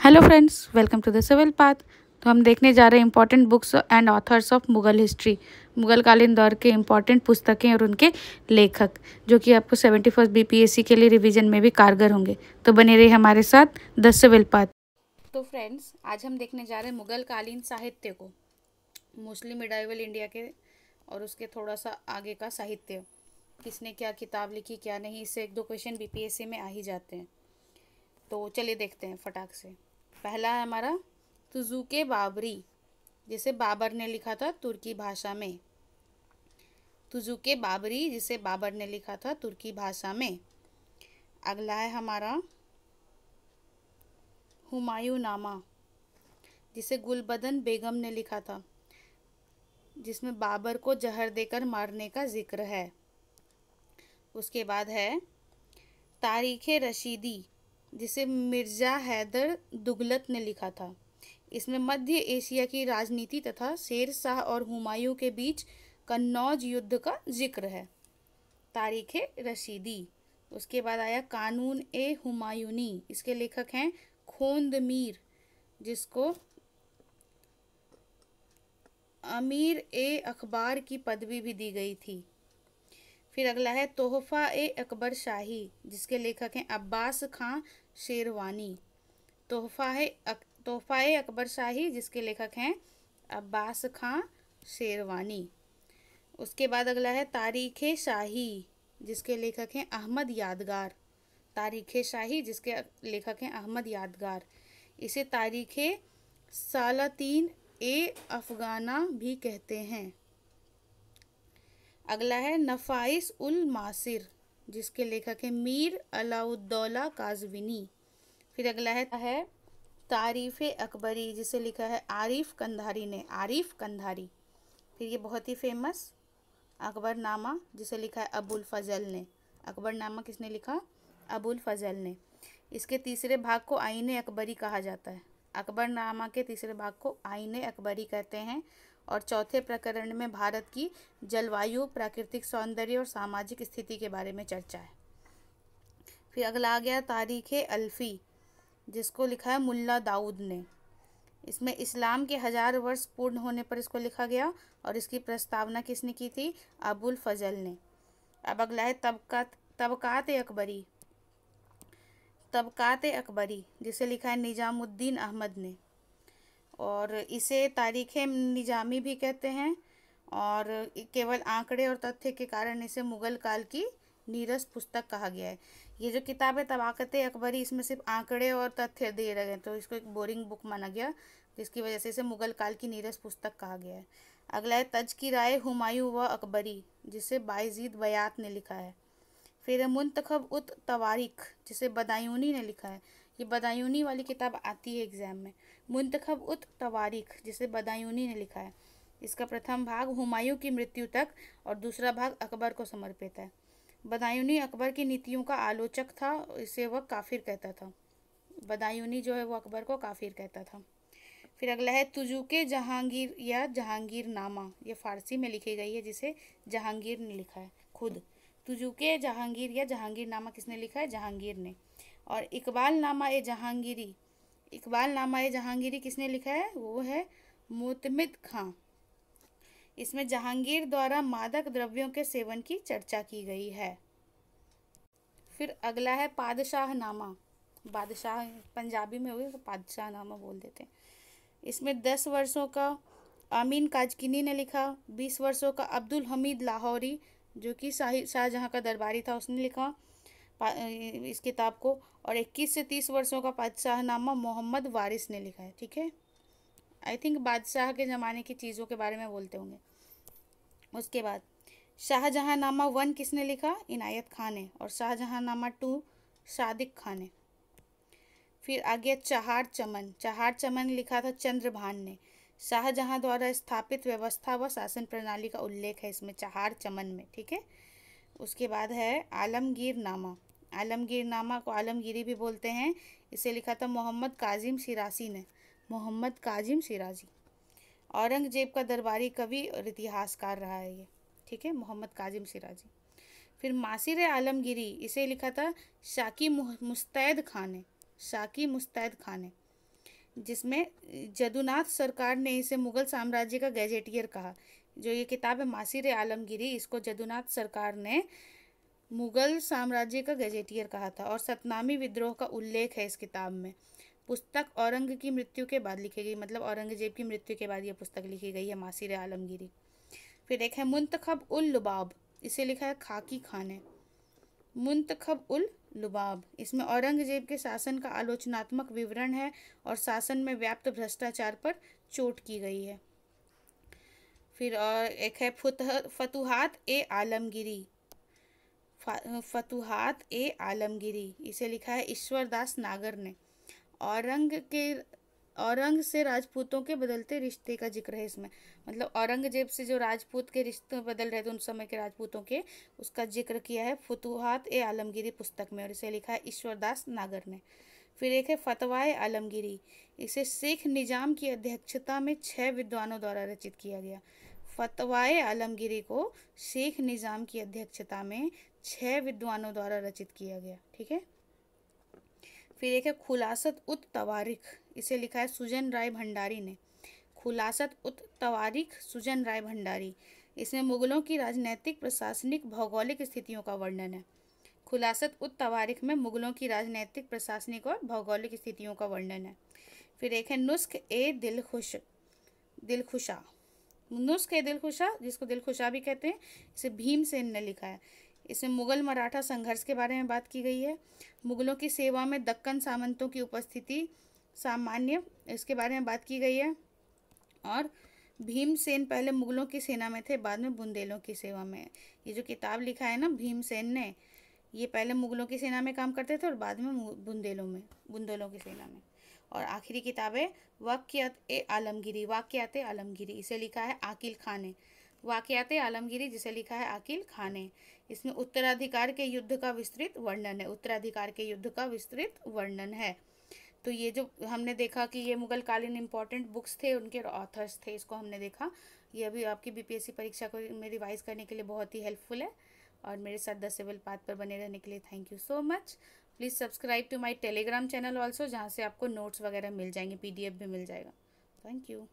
Hello friends, welcome to the civil path. तो हम देखने जा रहे हैं important books and authors of Mughal history. Mughal कालीन दौर के इंपॉर्टेंट पुस्तकें और उनके लेखक, जो कि आपको 71st बीपीएससी के लिए रिवीजन में भी कारगर होंगे। तो बने रहिए हमारे साथ द सिविल पाथ। तो फ्रेंड्स, आज हम देखने जा रहे हैं मुगल कालीन साहित्य को, मोस्टली मिडाइवल इंडिया के और उसके थोड़ा सा आगे का साहित्य। किसने क्या किताब लिखी क्या नहीं, इससे एक दो क्वेश्चन बीपीएससी में आ ही जाते हैं। तो चलिए देखते हैं फटाक से। पहला है हमारा तुजुके बाबरी, जिसे बाबर ने लिखा था तुर्की भाषा में। तुजुके बाबरी, जिसे बाबर ने लिखा था तुर्की भाषा में। अगला है हमारा हुमायूं नामा, जिसे गुलबदन बेगम ने लिखा था, जिसमें बाबर को जहर देकर मारने का जिक्र है। उसके बाद है तारीखे रशीदी, जिसे मिर्ज़ा हैदर दुगलत ने लिखा था। इसमें मध्य एशिया की राजनीति तथा शेर शाह और हुमायूं के बीच कन्नौज युद्ध का जिक्र है। तारीखे रशीदी। उसके बाद आया कानून ए हुमायूनी, इसके लेखक हैं खोंद मीर, जिसको अमीर ए अखबार की पदवी भी दी गई थी। फिर अगला है तोहफा ए अकबर शाही, जिसके लेखक हैं अब्बास खां शेरवानी। तोहफा ए अकबर शाही, जिसके लेखक हैं अब्बास खां शेरवानी। उसके बाद अगला है तारीखे शाही, जिसके लेखक हैं अहमद यादगार। तारीखे शाही, जिसके लेखक हैं अहमद यादगार। इसे तारीखे सालातीन ए अफगाना भी कहते हैं। अगला है नफाइस उल मासिर, जिसके लेखक हैं मीर अलाउद्दौला काजविनी। फिर अगला है तारीफ़ अकबरी, जिसे लिखा है आरिफ कंधारी ने। आरिफ कंधारी। फिर ये बहुत ही फेमस अकबरनामा, जिसे लिखा है अबुल फजल ने। अकबरनामा किसने लिखा? अबुल फजल ने। इसके तीसरे भाग को आईन अकबरी कहा जाता है। अकबरनामा के तीसरे भाग को आईन अकबरी कहते हैं। और चौथे प्रकरण में भारत की जलवायु, प्राकृतिक सौंदर्य और सामाजिक स्थिति के बारे में चर्चा है। फिर अगला आ गया तारीख़ अल्फ़ी, जिसको लिखा है मुल्ला दाऊद ने। इसमें इस्लाम के 1000 वर्ष पूर्ण होने पर इसको लिखा गया और इसकी प्रस्तावना किसने की थी? अबुल फजल ने। अब अगला है तबकात अकबरी। तबकात अकबरी, जिसे लिखा है निजामुद्दीन अहमद ने। और इसे तारीख़ निजामी भी कहते हैं। और केवल आंकड़े और तथ्य के कारण इसे मुगल काल की नीरस पुस्तक कहा गया है। ये जो किताब है तबकात अकबरी, इसमें सिर्फ आंकड़े और तथ्य दे रहे हैं, तो इसको एक बोरिंग बुक माना गया, जिसकी वजह से इसे मुगल काल की नीरस पुस्तक कहा गया है। अगला है तज़किराए हुमायूं व अकबरी, जिसे बायजीद बयात ने लिखा है। फिर है मुंतखब उत तवारीख, जिसे बदायूनी ने लिखा है। ये बदायूनी वाली किताब आती है एग्जाम में। मुंतखब उत तवारीख, जिसे बदायूनी ने लिखा है। इसका प्रथम भाग हुमायूं की मृत्यु तक और दूसरा भाग अकबर को समर्पित है। बदायूनी अकबर की नीतियों का आलोचक था, इसे वह काफिर कहता था। बदायूनी जो है वो अकबर को काफिर कहता था। फिर अगला है तुजुके जहांगीर या जहांगीर नामा, ये फारसी में लिखी गई है, जिसे जहांगीर ने लिखा है खुद। तुजुके जहांगीर या जहांगीर नामा किसने लिखा है? जहांगीर ने। और इकबाल नामा ए जहांगीरी, इकबाल नामा ए जहांगीरी किसने लिखा है? वो है मोतमिद खां। इसमें जहांगीर द्वारा मादक द्रव्यों के सेवन की चर्चा की गई है। फिर अगला है पादशाह नामा। बादशाह पंजाबी में हुए तो पादशाह नामा बोल देते हैं। इसमें 10 वर्षों का अमीन काजकिनी ने लिखा। 20 वर्षों का अब्दुल हमीद लाहौरी, जो कि शाहजहाँ का दरबारी था, उसने लिखा इस किताब को। और 21 से 30 वर्षों का बादशाहनामा मोहम्मद वारिस ने लिखा है। ठीक है, आई थिंक बादशाह के ज़माने की चीज़ों के बारे में बोलते होंगे। उसके बाद शाहजहाँनामा 1 किसने लिखा? इनायत खान ने। और शाहजहाँनामा 2 सादिक खान ने। फिर आगे चहार चमन। चहार चमन लिखा था चंद्रभान ने। शाहजहाँ द्वारा स्थापित व्यवस्था व शासन प्रणाली का उल्लेख है इसमें चहार चमन में। ठीक है। उसके बाद है आलमगीर नामा। आलमगीर नामा को आलमगीरी भी बोलते हैं। इसे लिखा था मोहम्मद काजिम शिराजी ने। मोहम्मद काजिम शिराजी औरंगजेब का दरबारी कवि और इतिहासकार रहा है ये। ठीक है, मोहम्मद काजिम शिराजी। फिर मासिर आलमगीरी, इसे लिखा था शाकी मुस्तैद खान ने। शाकी मुस्तैद खान ने। जिसमें जदुनाथ सरकार ने इसे मुगल साम्राज्य का गैजेटियर कहा। जो ये किताब है मासिर आलमगीरी, इसको जदुनाथ सरकार ने मुगल साम्राज्य का गैजेटियर कहा था। और सतनामी विद्रोह का उल्लेख है इस किताब में। पुस्तक औरंग की मृत्यु के बाद लिखी गई, मतलब औरंगजेब की मृत्यु के बाद यह पुस्तक लिखी गई है मासिर आलमगीरी। फिर एक है मुंतखब उल लुबाब, इसे लिखा है खाकी खान ने। मुंतखब उल लुबाब, इसमें औरंगजेब के शासन का आलोचनात्मक विवरण है और शासन में व्याप्त भ्रष्टाचार पर चोट की गई है। फिर और एक है फतुहात ए आलमगीरी, फतुहात ए आलमगीरी, इसे लिखा है ईश्वरदास नागर ने। औरंग से राजपूतों के बदलते रिश्ते का जिक्र है इसमें, मतलब औरंगजेब से जो राजपूत के रिश्ते बदल रहे थे उन समय के राजपूतों के, उसका जिक्र किया है फतुहात ए आलमगीरी पुस्तक में, और इसे लिखा है ईश्वरदास नागर ने। फिर एक है फतवाए आलमगीरी, इसे शेख निजाम की अध्यक्षता में 6 विद्वानों द्वारा रचित किया गया। फतवाए आलमगीरी को शेख निजाम की अध्यक्षता में 6 विद्वानों द्वारा रचित किया गया। ठीक है। फिर एक है खुलासत उत तवारिख, इसे लिखा है सुजन राय भंडारी ने। खुलासत उत तवारिख सुजन राय भंडारी, इसमें मुगलों की राजनैतिक, प्रशासनिक, भौगोलिक स्थितियों का वर्णन है। खुलासत उत तवारिख में मुगलों की राजनैतिक, प्रशासनिक और भौगोलिक स्थितियों का वर्णन है। फिर एक है नुस्ख ए दिलखुशा, नुस्ख ए दिलखुशा, जिसको दिलखुशा भी कहते हैं, इसे भीमसेन ने लिखा है। इसमें मुगल मराठा संघर्ष के बारे में बात की गई है। मुगलों की सेवा में दक्कन सामंतों की उपस्थिति सामान्य, इसके बारे में बात की गई है। और भीमसेन पहले मुगलों की सेना में थे, बाद में बुंदेलों की सेवा में। ये जो किताब लिखा है ना भीमसेन ने, ये पहले मुगलों की सेना में काम करते थे और बाद में बुंदेलों की सेना में। और आखिरी किताब है वाक़ियात ए आलमगीरी, इसे लिखा है आकिल खान ने। वाक़ियात ए आलमगीरी, जिसे लिखा है आकिल खान ने। इसमें उत्तराधिकार के युद्ध का विस्तृत वर्णन है, उत्तराधिकार के युद्ध का विस्तृत वर्णन है। तो ये जो हमने देखा कि ये मुगल कालीन इंपॉर्टेंट बुक्स थे, उनके ऑथर्स थे, इसको हमने देखा। ये अभी आपकी बीपीएससी परीक्षा को में रिवाइज करने के लिए बहुत ही हेल्पफुल है। और मेरे साथ द सिविल पाथ पर बने रहने के लिए thank you so much. Please subscribe to my Telegram channel also, जहाँ से आपको नोट्स वगैरह मिल जाएंगे, पीडीएफ भी मिल जाएगा। Thank you.